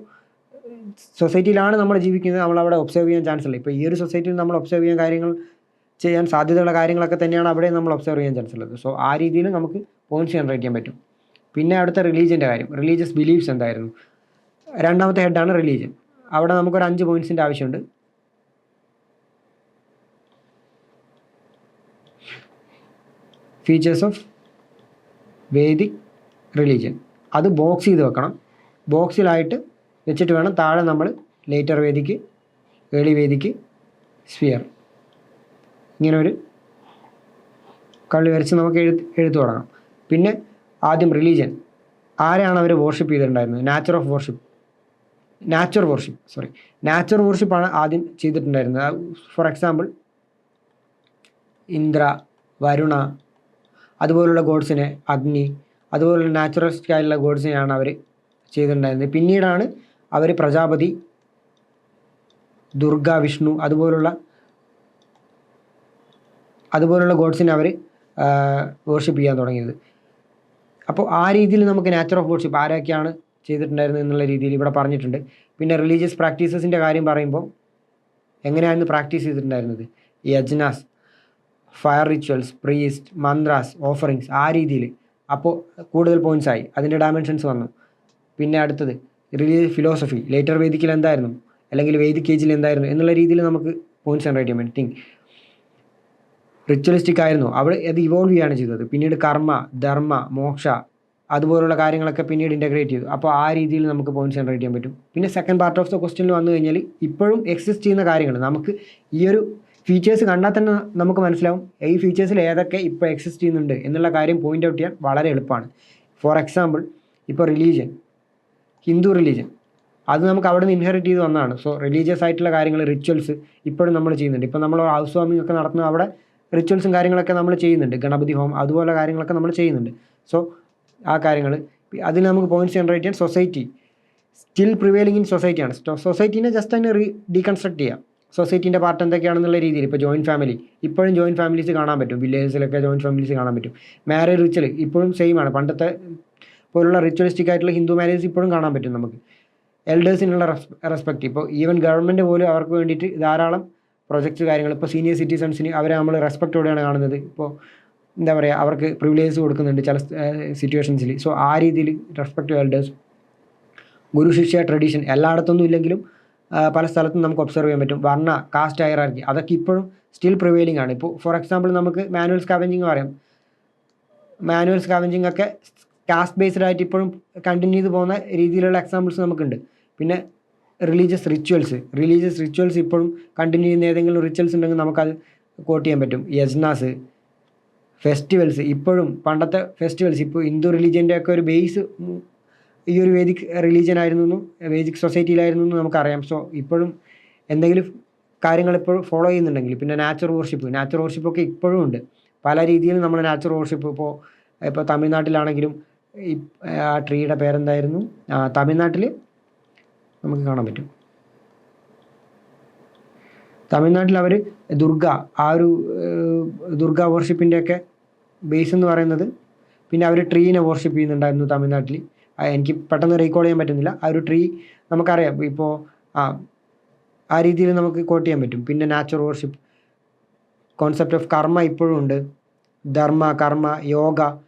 സൊസൈറ്റിയിലാണ് നമ്മൾ ജീവിക്കുന്നത്, നമ്മളവിടെ ഒബ്സർവ് ചെയ്യാൻ ചാൻസ് ഉള്ളത്. ഇപ്പോൾ ഈ ഒരു സൊസൈറ്റിയിൽ നമ്മൾ ഒബ്സർവ് ചെയ്യാൻ സാധ്യതയുള്ള കാര്യങ്ങളൊക്കെ തന്നെയാണ് അവിടെ നമ്മൾ ഒബ്സർവ് ചെയ്യാൻ ചാൻസ് ഉള്ളത്. സോ ആ രീതിയിൽ നമുക്ക് പോയിന്റ്സ് ജനറേറ്റ് ചെയ്യാൻ പറ്റും. പിന്നെ അടുത്ത റിലീജിയൻ്റെ കാര്യം, റിലീജിയസ് ബിലീഫ്സ് എന്തായിരുന്നു. രണ്ടാമത്തെ ഹെഡാണ് റിലീജിയൻ. അവിടെ നമുക്കൊരു 5 പോയിന്റ്സിൻ്റെ ആവശ്യമുണ്ട്. ഫീച്ചേഴ്സ് ഓഫ് വേദിക് റിലീജിയൻ, അത് ബോക്സ് ചെയ്ത് വെക്കണം. ബോക്സിലായിട്ട് വെച്ചിട്ട് വേണം താഴെ നമ്മൾ ലേറ്റർ വേദിക്ക്, ഏർലി വേദിക്ക്, സ്ഫിയർ, ഇങ്ങനെ ഒരു കള്ളി വരച്ച് നമുക്ക് എഴുത്തു തുടങ്ങാം. പിന്നെ ആദ്യം റിലീജിയൻ, ആരെയാണ് അവർ വർഷിപ്പ് ചെയ്തിട്ടുണ്ടായിരുന്നത്, നാച്ചുർ വർഷിപ്പാണ് ആദ്യം ചെയ്തിട്ടുണ്ടായിരുന്നത്. ഫോർ എക്സാമ്പിൾ ഇന്ദ്ര, വരുണ, അതുപോലുള്ള ഗോഡ്സിനെ, അഗ്നി, അതുപോലുള്ള നാച്ചുറലിസ്റ്റിക് ആയിട്ടുള്ള ഗോഡ്സിനെയാണ് അവർ ചെയ്തിട്ടുണ്ടായിരുന്നത്. പിന്നീടാണ് അവർ പ്രജാപതി, ദുർഗ, വിഷ്ണു അതുപോലുള്ള ഗോഡ്സിനെ അവർ വർഷിപ്പ് ചെയ്യാൻ തുടങ്ങിയത്. അപ്പോൾ ആ രീതിയിൽ നമുക്ക് നാച്ചർ ഓഫ് വർഷിപ്പ് ആരൊക്കെയാണ് ചെയ്തിട്ടുണ്ടായിരുന്നത് എന്നുള്ള രീതിയിൽ ഇവിടെ പറഞ്ഞിട്ടുണ്ട്. പിന്നെ റിലീജിയസ് പ്രാക്ടീസസിൻ്റെ കാര്യം പറയുമ്പോൾ എങ്ങനെയായിരുന്നു പ്രാക്ടീസ് ചെയ്തിട്ടുണ്ടായിരുന്നത്? Yajnas, fire rituals, priest, mantras, offerings, ആ രീതിയിൽ. അപ്പോൾ കൂടുതൽ പോയിൻറ്റ്സ് ആയി, അതിൻ്റെ ഡയമെൻഷൻസ് വന്നു. പിന്നെ അടുത്തത് റിലീജിയസ് ഫിലോസഫി, ലേറ്റർ വേദിക്കിൽ എന്തായിരുന്നു അല്ലെങ്കിൽ വേദിക് ഏജിൽ എന്തായിരുന്നു എന്നുള്ള രീതിയിൽ നമുക്ക് പോയിൻറ്റ്സ് ജനറേറ്റ് ചെയ്യാൻ പറ്റും. റിച്വലിസ്റ്റിക് ആയിരുന്നു, അവിടെ അത് ഇവോൾവ് ചെയ്യുകയാണ് ചെയ്തത്. പിന്നീട് കർമ്മ, ധർമ്മ, മോക്ഷ അതുപോലുള്ള കാര്യങ്ങളൊക്കെ പിന്നീട് ഇൻ്റഗ്രേറ്റ് ചെയ്തു. അപ്പോൾ ആ രീതിയിൽ നമുക്ക് പോയിൻറ്റ്സ് ജനറേറ്റ് ചെയ്യാൻ പറ്റും. പിന്നെ സെക്കൻഡ് പാർട്ട് ഓഫ് ദ ക്വസ്റ്റ്യനിൽ വന്നു കഴിഞ്ഞാൽ ഇപ്പോഴും എക്സിസ്റ്റ് ചെയ്യുന്ന കാര്യങ്ങൾ നമുക്ക് ഈ ഒരു ഫീച്ചേഴ്സ് കണ്ടാൽ തന്നെ നമുക്ക് മനസ്സിലാവും ഈ ഫീച്ചേഴ്സിൽ ഏതൊക്കെ ഇപ്പോൾ എക്സിസ്റ്റ് ചെയ്യുന്നുണ്ട് എന്നുള്ള കാര്യം പോയിൻ്റ് ഔട്ട് ചെയ്യാൻ വളരെ എളുപ്പമാണ്. ഫോർ എക്സാമ്പിൾ, ഇപ്പോൾ റിലീജിയൻ, ഹിന്ദു റിലീജിയൻ, അത് നമുക്ക് അവിടെ നിന്ന് ഇൻഹെറിറ്റ് ചെയ്ത് വന്നതാണ്. സോ റിലീജിയസ് ആയിട്ടുള്ള കാര്യങ്ങൾ, റിച്വൽസ് ഇപ്പോഴും നമ്മൾ ചെയ്യുന്നുണ്ട്. ഇപ്പോൾ നമ്മൾ ഹൗസ് വാമിംഗ് ഒക്കെ നടത്തുന്ന അവിടെ റിച്വൽസും കാര്യങ്ങളൊക്കെ നമ്മൾ ചെയ്യുന്നുണ്ട്. ഗണപതി ഹോം അതുപോലെ കാര്യങ്ങളൊക്കെ നമ്മൾ ചെയ്യുന്നുണ്ട്. സോ ആ കാര്യങ്ങൾ അതിൽ നമുക്ക് പോയിൻറ്റ്സ് ജനറേറ്റ് ചെയ്യാൻ സൊസൈറ്റി സ്റ്റിൽ പ്രിവെയിലിംഗ് ഇൻ സൊസൈറ്റിയാണ്. സൊസൈറ്റീനെ ജസ്റ്റ് അതിനെ ഡീകൺസ്ട്രക്ട് ചെയ്യുക. സൊസൈറ്റീൻ്റെ പാർട്ട് എന്തൊക്കെയാണെന്നുള്ള രീതിയിൽ. ഇപ്പോൾ ജോയിൻറ്റ് ഫാമിലി, ഇപ്പോഴും ജോയിൻറ്റ് ഫാമിലീസ് കാണാൻ പറ്റും. വില്ലേജസിലൊക്കെ ജോയിൻറ്റ് ഫാമിലീസ് കാണാൻ പറ്റും. മാരേജ് റിച്വൽ ഇപ്പോഴും സെയിം ആണ്. പണ്ടത്തെ പോലുള്ള റിച്വലിസ്റ്റിക് ആയിട്ടുള്ള ഹിന്ദു മാരേജ് ഇപ്പോഴും കാണാൻ പറ്റും നമുക്ക്. എൽഡേഴ്സിനുള്ള റെസ്പെക്റ്റ്, ഇപ്പോൾ ഈവൻ ഗവൺമെൻറ് പോലും അവർക്ക് വേണ്ടിയിട്ട് ധാരാളം പ്രൊജക്ട്സ് കാര്യങ്ങൾ, ഇപ്പോൾ സീനിയർ സിറ്റിസൺസിന് അവരെ നമ്മൾ റെസ്പെക്റ്റോടെയാണ് കാണുന്നത്. ഇപ്പോൾ എന്താ പറയുക, അവർക്ക് പ്രിവിലേജ് കൊടുക്കുന്നുണ്ട് ചില സിറ്റുവേഷൻസിൽ. സോ ആ രീതിയിൽ റെസ്പെക്ട് ടു എൽഡേഴ്സ്. ഗുരു ശിഷ്യ ട്രഡീഷൻ എല്ലായിടത്തൊന്നും ഇല്ലെങ്കിലും പല സ്ഥലത്തും നമുക്ക് ഒബ്സർവ് ചെയ്യാൻ പറ്റും. വർണ്ണ, കാസ്റ്റ് ഹയറാർക്കി അതൊക്കെ ഇപ്പോഴും സ്റ്റിൽ പ്രിവെയിലിംഗ് ആണ്. ഇപ്പോൾ ഫോർ എക്സാമ്പിൾ നമുക്ക് മാനുവൽ സ്കാവെഞ്ചിങ് പറയാം. മാനുവൽ സ്കാവെഞ്ചിങ് ഒക്കെ കാസ്റ്റ് ബേസ്ഡ് ആയിട്ട് ഇപ്പോഴും കണ്ടിന്യൂ ചെയ്ത് പോകുന്ന രീതിയിലുള്ള എക്സാമ്പിൾസ് നമുക്കുണ്ട്. പിന്നെ റിലീജിയസ് റിച്വൽസ് ഇപ്പോഴും കണ്ടിന്യൂ ചെയ്യുന്ന ഏതെങ്കിലും റിച്വൽസ് ഉണ്ടെങ്കിൽ നമുക്കത് കോട്ട് ചെയ്യാൻ പറ്റും. യജ്ഞാസ്, ഫെസ്റ്റിവൽസ് ഇപ്പോഴും പണ്ടത്തെ ഫെസ്റ്റിവൽസ്, ഇപ്പോൾ ഹിന്ദു റിലീജിയൻ്റെ ഒക്കെ ഒരു ബേസ് ഈ ഒരു വേദിക് റിലീജിയൻ ആയിരുന്നു, വേദിക് സൊസൈറ്റിയിലായിരുന്നു എന്ന് നമുക്കറിയാം. സോ ഇപ്പോഴും എന്തെങ്കിലും കാര്യങ്ങൾ ഇപ്പോഴും ഫോളോ ചെയ്യുന്നുണ്ടെങ്കിൽ. പിന്നെ നാച്ചുറൽ വർഷിപ്പൊക്കെ ഇപ്പോഴും ഉണ്ട്. പല രീതിയിൽ നമ്മൾ നാച്ചുറൽ വർഷിപ്പ് ഇപ്പോൾ തമിഴ്നാട്ടിലാണെങ്കിലും ആ ട്രീയുടെ പേരെന്തായിരുന്നു, തമിഴ്നാട്ടിൽ നമുക്ക് കാണാൻ പറ്റും. തമിഴ്നാട്ടിൽ അവർ ആ ഒരു ദുർഗ വർഷിപ്പിൻ്റെയൊക്കെ ബേസ് എന്ന് പറയുന്നത്. പിന്നെ അവർ ട്രീനെ വർഷിപ്പ് ചെയ്യുന്നുണ്ടായിരുന്നു തമിഴ്നാട്ടിൽ. എനിക്ക് പെട്ടെന്ന് റീകോൾ ചെയ്യാൻ പറ്റുന്നില്ല. ആ ഒരു ട്രീ നമുക്കറിയാം. ഇപ്പോൾ ആ രീതിയിൽ നമുക്ക് കോട്ട് ചെയ്യാൻ പറ്റും. പിന്നെ നാച്ചുറൽ വർഷിപ്പ്, കോൺസെപ്റ്റ് ഓഫ് കർമ്മ ഇപ്പോഴും ഉണ്ട്. ധർമ്മ, കർമ്മ, യോഗ.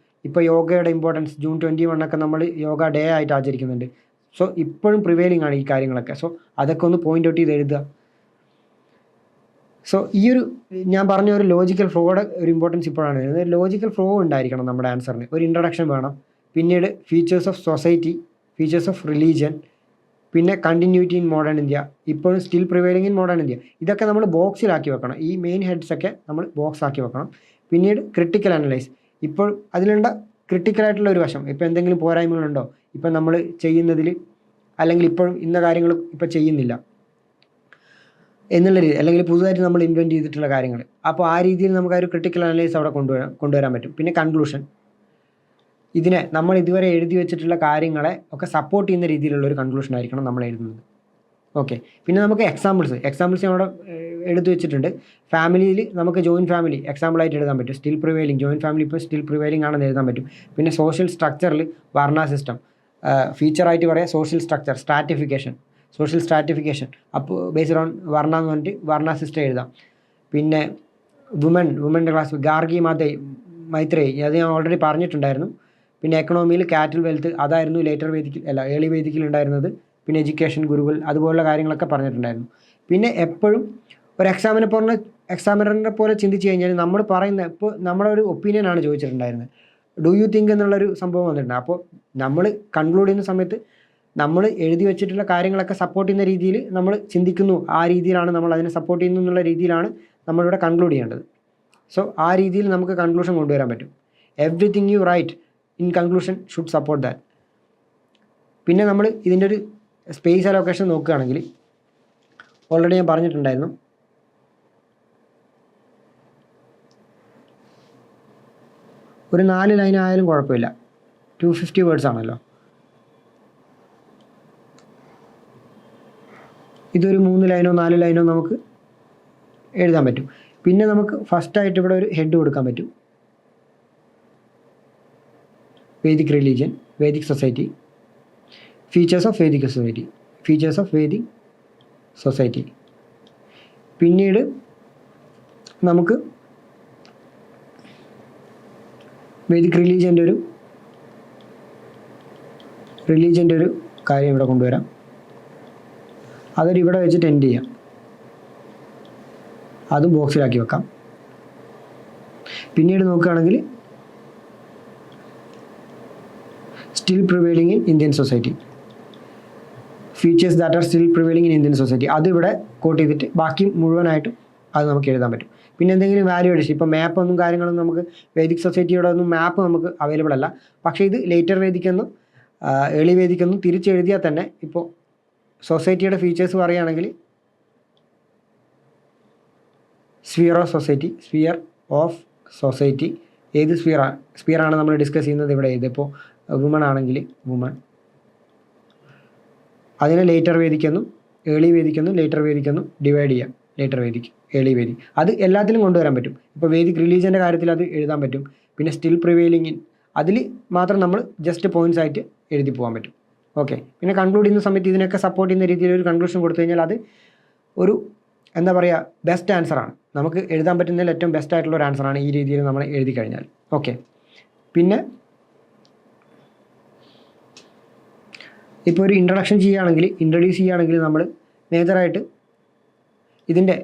ഇപ്പോൾ യോഗയുടെ ഇമ്പോർട്ടൻസ് ജൂൺ 21 ഒക്കെ നമ്മൾ യോഗ ഡേ ആയിട്ട് ആചരിക്കുന്നുണ്ട്. സോ ഇപ്പോഴും പ്രിവെയിലിംഗ് ആണ് ഈ കാര്യങ്ങളൊക്കെ. സോ അതൊക്കെ ഒന്ന് പോയിൻ്റ് ഔട്ട് ചെയ്ത് എഴുതുക. സോ ഈ ഒരു ഞാൻ പറഞ്ഞ ഒരു ലോജിക്കൽ ഫ്ലോയുടെ ഒരു ഇമ്പോർട്ടൻസ് ഇപ്പോഴാണ് വരുന്നത്. ലോജിക്കൽ ഫ്ലോ ഉണ്ടായിരിക്കണം നമ്മുടെ ആൻസറിന്. ഒരു ഇൻട്രഡക്ഷൻ വേണം. പിന്നീട് features of society, features of religion, പിന്നെ കണ്ടിന്യൂറ്റി ഇൻ മോഡേൺ ഇന്ത്യ, ഇപ്പോഴും still prevailing in modern India. ഇതൊക്കെ നമ്മൾ ബോക്സിലാക്കി വെക്കണം. ഈ മെയിൻ ഹെഡ്സൊക്കെ നമ്മൾ ബോക്സ് ആക്കി വെക്കണം. പിന്നീട് ക്രിട്ടിക്കൽ അനലൈസ്, ഇപ്പോൾ അതിലുള്ള ക്രിട്ടിക്കലായിട്ടുള്ള ഒരു വശം, ഇപ്പോൾ എന്തെങ്കിലും പോരായ്മകളുണ്ടോ ഇപ്പം നമ്മൾ ചെയ്യുന്നതിൽ, അല്ലെങ്കിൽ ഇപ്പോഴും ഇന്ന കാര്യങ്ങൾ ഇപ്പോൾ ചെയ്യുന്നില്ല എന്നുള്ള രീതി, അല്ലെങ്കിൽ പുതുതായിട്ട് നമ്മൾ ഇൻവെൻറ്റ് ചെയ്തിട്ടുള്ള കാര്യങ്ങൾ. അപ്പോൾ ആ രീതിയിൽ നമുക്ക് ആ ഒരു ക്രിട്ടിക്കൽ അനലൈസ് അവിടെ കൊണ്ടുവരാൻ പറ്റും. പിന്നെ കൺക്ലൂഷൻ, ഇതിനെ നമ്മൾ ഇതുവരെ എഴുതി വെച്ചിട്ടുള്ള കാര്യങ്ങളെ ഒക്കെ സപ്പോർട്ട് ചെയ്യുന്ന രീതിയിലുള്ള ഒരു കൺക്ലൂഷൻ ആയിരിക്കണം നമ്മൾ എഴുതുന്നത്. ഓക്കെ. പിന്നെ നമുക്ക് എക്സാമ്പിൾസ് അവിടെ എടുത്തു വെച്ചിട്ടുണ്ട്. ഫാമിലിയിൽ നമുക്ക് ജോയിൻറ്റ് ഫാമിലി എക്സാമ്പിളായിട്ട് എഴുതാൻ പറ്റും. സ്റ്റിൽ പ്രിവെയിലിംഗ്, ജോയിൻറ്റ് ഫാമിലി ഇപ്പോൾ സ്റ്റിൽ പ്രിവെയിലിംഗ് ആണെന്ന് എഴുതാൻ പറ്റും. പിന്നെ സോഷ്യൽ സ്ട്രക്ചറിൽ വർണ്ണ സിസ്റ്റം, ഫീച്ചറായിട്ട് പറയാം സോഷ്യൽ സ്ട്രക്ചർ, സോഷ്യൽ സ്ട്രാറ്റിഫിക്കേഷൻ, അപ്പോൾ ബേസ്ഡ് ഓൺ വർണ്ണ എന്ന് പറഞ്ഞിട്ട് വർണ്ണ സിസ്റ്റം എഴുതാം. പിന്നെ വുമൻ്റെ ക്ലാസ്, ഗാർഗി മൈത്രേയി, അത് ഞാൻ ഓൾറെഡി പറഞ്ഞിട്ടുണ്ടായിരുന്നു. പിന്നെ എക്കണോമിയിൽ ക്യാറ്റൽ വെൽത്ത്, അതായിരുന്നു ഏർലി വേദിക്കിൽ ഉണ്ടായിരുന്നത്. പിന്നെ എഡ്യൂക്കേഷൻ, ഗുരുകുൽ, അതുപോലുള്ള കാര്യങ്ങളൊക്കെ പറഞ്ഞിട്ടുണ്ടായിരുന്നു. പിന്നെ എപ്പോഴും ഒരു എക്സാമിനറിനെ പോലെ ചിന്തിച്ച് കഴിഞ്ഞാൽ നമ്മൾ പറയുന്ന, ഇപ്പോൾ നമ്മുടെ ഒരു ഒപ്പീനിയനാണ് ചോദിച്ചിട്ടുണ്ടായിരുന്നത്. ഡു യു തിങ്ക് എന്നുള്ളൊരു സംഭവം വന്നിട്ടുണ്ട്. അപ്പോൾ നമ്മൾ കൺക്ലൂഡ് ചെയ്യുന്ന സമയത്ത് നമ്മൾ എഴുതി വെച്ചിട്ടുള്ള കാര്യങ്ങളൊക്കെ സപ്പോർട്ട് ചെയ്യുന്ന രീതിയിൽ നമ്മൾ ചിന്തിക്കുന്നു, ആ രീതിയിലാണ് നമ്മൾ അതിനെ സപ്പോർട്ട് ചെയ്യുന്നു എന്നുള്ള രീതിയിലാണ് നമ്മളിവിടെ കൺക്ലൂഡ് ചെയ്യേണ്ടത്. സോ ആ രീതിയിൽ നമുക്ക് കൺക്ലൂഷൻ കൊണ്ടുവരാൻ പറ്റും. Everything you write in conclusion should support that. പിന്നെ നമ്മൾ ഇതിൻ്റെ ഒരു സ്പേസ് അലോക്കേഷൻ നോക്കുകയാണെങ്കിൽ ഓൾറെഡി ഞാൻ പറഞ്ഞിട്ടുണ്ടായിരുന്നു. ഒരു 4 ലൈൻ ആയാലും കുഴപ്പമില്ല. 250 വേർഡ്സ് ആണല്ലോ. ഇതൊരു 3 ലൈനോ 4 ലൈനോ നമുക്ക് എഴുതാൻ പറ്റും. പിന്നെ നമുക്ക് ഫസ്റ്റായിട്ട് ഇവിടെ ഒരു ഹെഡ് കൊടുക്കാൻ പറ്റും. Vedic religion, Vedic society, features of Vedic society. Features of Vedic society. പിന്നീട് നമുക്ക് വേദിക് റിലീജിയൻ്റെ ഒരു കാര്യം ഇവിടെ കൊണ്ടുവരാം. അതൊരു ഇവിടെ വെച്ചിട്ട് എൻഡ് ചെയ്യാം. അതും ബോക്സിലാക്കി വെക്കാം. പിന്നീട് നോക്കുകയാണെങ്കിൽ still prevailing in Indian society, features that are still prevailing in Indian society, അതിവിടെ കോട്ട് ചെയ്തിട്ട് ബാക്കി മുഴുവനായിട്ടും അത് നമുക്ക് എഴുതാൻ പറ്റും. പിന്നെ എന്തെങ്കിലും വാല്യൂ അഡീഷൻ, ഇപ്പോൾ മാപ്പൊന്നും കാര്യങ്ങളൊന്നും നമുക്ക് വേദിക് സൊസൈറ്റിയുടെ ഒന്നും മാപ്പ് നമുക്ക് അവൈലബിൾ അല്ല. പക്ഷേ ഇത് ലേറ്റർ വേദിക്കെന്നും ഏർലി വേദിക്കെന്നും തിരിച്ചെഴുതിയാൽ തന്നെ ഇപ്പോൾ സൊസൈറ്റിയുടെ ഫീച്ചേഴ്സ് പറയുകയാണെങ്കിൽ സ്ഫിയർ ഓഫ് സൊസൈറ്റി ഏത് സ്ഫിയറാണ് നമ്മൾ ഡിസ്കസ് ചെയ്യുന്നത് ഇവിടെ. ഇതിപ്പോൾ വുമൺ ആണെങ്കിൽ വുമൺ, അതിനെ ലേറ്റർ വേദിക്കെന്നും ഏർലി വേദിക്കെന്നും ലേറ്റർ വേദിക്കെന്നും ഡിവൈഡ് ചെയ്യാം. ലേറ്റർ വേദിക്ക്, ഏർലി വേദിക്, അത് എല്ലാത്തിലും കൊണ്ടുവരാൻ പറ്റും. ഇപ്പോൾ വേദിക് റിലീജിയൻ്റെ കാര്യത്തിൽ അത് എഴുതാൻ പറ്റും. പിന്നെ സ്റ്റിൽ പ്രിവെയിലിംഗ് ഇൻ, അതിൽ മാത്രം നമ്മൾ ജസ്റ്റ് പോയിൻറ്റ്സ് ആയിട്ട് എഴുതി പോകാൻ പറ്റും. ഓക്കെ. പിന്നെ കൺക്ലൂഡ് ചെയ്യുന്ന സമയത്ത് ഇതിനൊക്കെ സപ്പോർട്ട് ചെയ്യുന്ന രീതിയിൽ ഒരു കൺക്ലൂഷൻ കൊടുത്തു കഴിഞ്ഞാൽ അത് ഒരു എന്താ പറയുക ബെസ്റ്റ് ആൻസറാണ്. നമുക്ക് എഴുതാൻ പറ്റുന്നതിൽ ഏറ്റവും ബെസ്റ്റ് ആയിട്ടുള്ള ഒരു ആൻസറാണ് ഈ രീതിയിൽ നമ്മൾ എഴുതി കഴിഞ്ഞാൽ. ഓക്കെ. പിന്നെ ഇപ്പോൾ ഒരു ഇൻട്രൊഡ്യൂസ് ചെയ്യുകയാണെങ്കിൽ നമ്മൾ മേജറായിട്ട് ഇതിൻ്റെ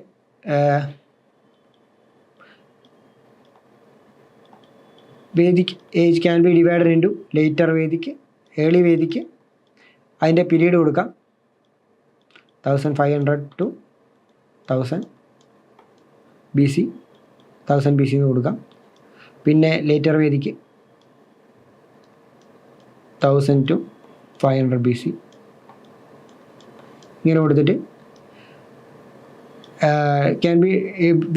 Vedic age can be divided into later Vedic, early Vedic, അതിൻ്റെ പീരീഡ് കൊടുക്കാം 1500 to 1000 BC, 1000 BC എന്ന് കൊടുക്കാം. പിന്നെ ലേറ്റർ വേദിക്ക് 1000 to 500 BC ഇങ്ങനെ കൊടുത്തിട്ട് can be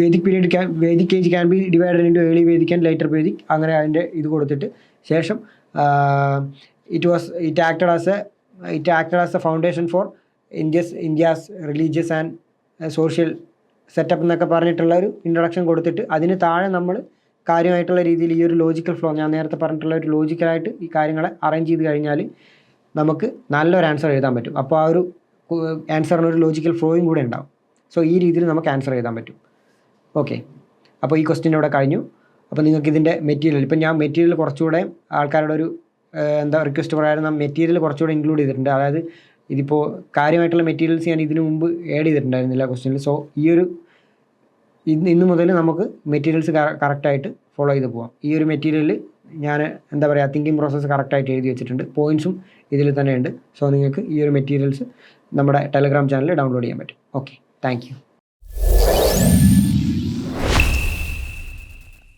Vedic period Vedic age can be divided into early Vedic and later Vedic, അങ്ങനെ അതിൻ്റെ ഇത് കൊടുത്തിട്ട് ശേഷം it acted as A foundation four India's religious and social setup എന്നൊക്കെ പറഞ്ഞിട്ടുള്ള ഒരു ഇൻട്രൊഡക്ഷൻ കൊടുത്തിട്ട് അതിന് താഴെ നമ്മൾ കാര്യമായിട്ടുള്ള രീതിയിൽ ഈ ഒരു ലോജിക്കൽ ഫ്ലോ, ഞാൻ നേരത്തെ പറഞ്ഞിട്ടുള്ള ഒരു ലോജിക്കലായിട്ട് ഈ കാര്യങ്ങളെ അറേഞ്ച് ചെയ്ത് കഴിഞ്ഞാൽ നമുക്ക് നല്ലൊരു ആൻസർ എഴുതാൻ പറ്റും. അപ്പോൾ ആ ഒരു ആൻസറിന് ഒരു ലോജിക്കൽ ഫ്ലോയും കൂടെ ഉണ്ടാവും. സോ ഈ രീതിയിൽ നമുക്ക് ആൻസർ എഴുതാൻ പറ്റും. ഓക്കെ. അപ്പോൾ ഈ ക്വസ്റ്റ്യൻ ഇവിടെ കഴിഞ്ഞു. അപ്പോൾ നിങ്ങൾക്ക് ഇതിൻ്റെ മെറ്റീരിയൽ, ഇപ്പം ഞാൻ മെറ്റീരിയൽ കുറച്ചുകൂടെ ആൾക്കാരുടെ ഒരു റിക്വസ്റ്റ് പറയാനും മെറ്റീരിയൽ കുറച്ചുകൂടെ ഇൻക്ലൂഡ് ചെയ്തിട്ടുണ്ട്. അതായത് ഇതിപ്പോൾ കാര്യമായിട്ടുള്ള മെറ്റീരിയൽസ് ഞാൻ ഇതിനു മുമ്പ് ആഡ് ചെയ്തിട്ടുണ്ടായിരുന്നില്ല ക്വസ്റ്റ്യനിൽ. സോ ഇന്ന് മുതൽ നമുക്ക് മെറ്റീരിയൽസ് കറക്റ്റായിട്ട് ഫോളോ ചെയ്ത് പോകാം. ഈ ഒരു മെറ്റീരിയൽ ഞാൻ എന്താ പറയുക തിങ്കിങ് പ്രോസസ്സ് കറക്റ്റായിട്ട് എഴുതി വെച്ചിട്ടുണ്ട്. പോയിൻറ്റ്സും ഇതിൽ തന്നെ ഉണ്ട്. സോ നിങ്ങൾക്ക് ഈ ഒരു മെറ്റീരിയൽസ് നമ്മുടെ ടെലഗ്രാം ചാനലിൽ ഡൗൺലോഡ് ചെയ്യാൻ പറ്റും. Okay, thank you.